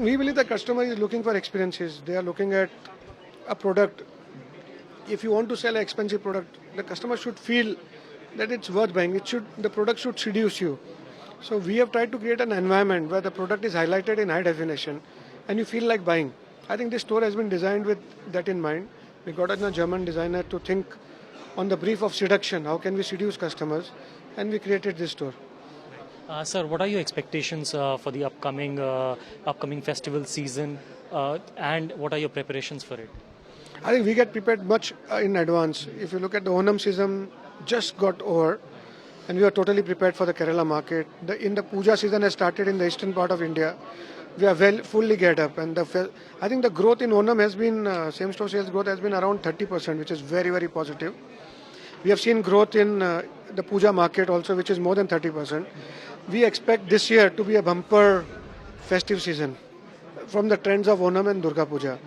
We believe the customer is looking for experiences. They are looking at a product. If you want to sell an expensive product, the customer should feel that it's worth buying. The product should seduce you. So we have tried to create an environment where the product is highlighted in high definition and you feel like buying. I think this store has been designed with that in mind. We got a German designer to think on the brief of seduction. How can we seduce customers? And we created this store. Sir, what are your expectations for the upcoming festival season, and what are your preparations for it? I think we get prepared much in advance. If you look at the Onam season, just got over, and we are totally prepared for the Kerala market. The Puja season has started in the eastern part of India. We are fully geared up, and I think the growth in Onam has been same store sales growth has been around 30%, which is very very positive. We have seen growth in the Puja market also, which is more than 30%. We expect this year to be a bumper festive season from the trends of Onam and Durga Puja.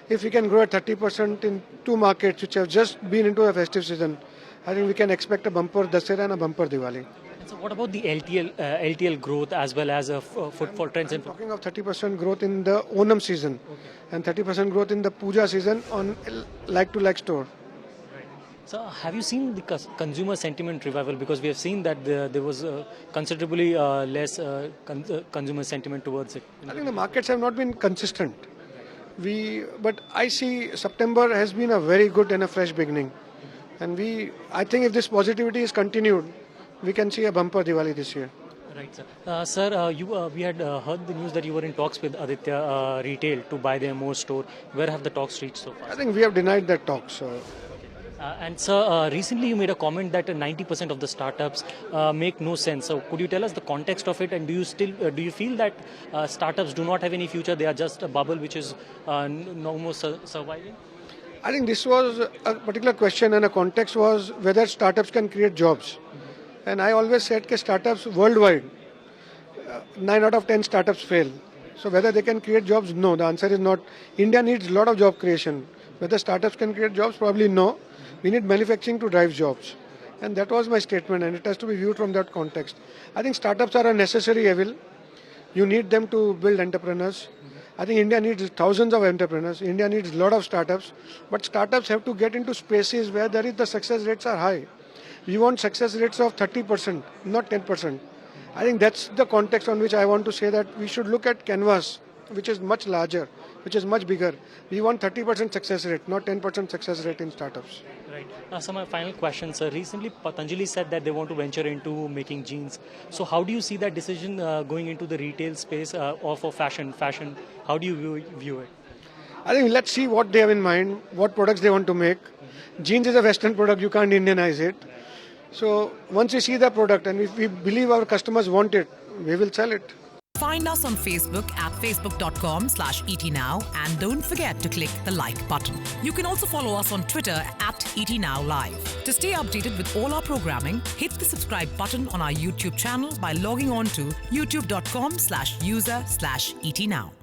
If we can grow at 30% in two markets which have just been into a festive season, I think we can expect a bumper Dussehra and a bumper Diwali. And so what about the LTL growth as well as footfall trends? I'm talking of 30% growth in the Onam season and 30% growth in the Puja season on like-to-like store. So have you seen the consumer sentiment revival? Because we have seen that there was considerably less consumer sentiment towards it. I think the markets have not been consistent. But I see September has been a very good and a fresh beginning. And I think if this positivity is continued, we can see a bumper Diwali this year. Right, sir. Sir, we had heard the news that you were in talks with Aditya Retail to buy their more store. Where have the talks reached so far? I think we have denied that talk. And sir, recently you made a comment that 90% of the startups make no sense. So could you tell us the context of it, and do you feel that startups do not have any future? They are just a bubble which is no more surviving? I think this was a particular question, and a context was whether startups can create jobs. And I always said that startups worldwide, 9 out of 10 startups fail. So whether they can create jobs, no. The answer is not. India needs a lot of job creation. Whether startups can create jobs, probably no. We need manufacturing to drive jobs. And that was my statement, and it has to be viewed from that context. I think startups are a necessary evil. You need them to build entrepreneurs. I think India needs thousands of entrepreneurs. India needs a lot of startups. But startups have to get into spaces where the success rates are high. We want success rates of 30%, not 10%. I think that's the context on which I want to say that we should look at canvas, which is much larger, which is much bigger. We want 30% success rate, not 10% success rate in startups. Right. So my final question, sir. Recently, Patanjali said that they want to venture into making jeans. So how do you see that decision going into the retail space or for fashion? How do you view it? I think let's see what they have in mind, what products they want to make. Jeans is a Western product, you can't Indianize it. So once we see the product and if we believe our customers want it, we will sell it. Find us on Facebook at facebook.com/etnow and don't forget to click the like button. You can also follow us on Twitter at etnowlive. To stay updated with all our programming, hit the subscribe button on our YouTube channel by logging on to youtube.com/user/etnow.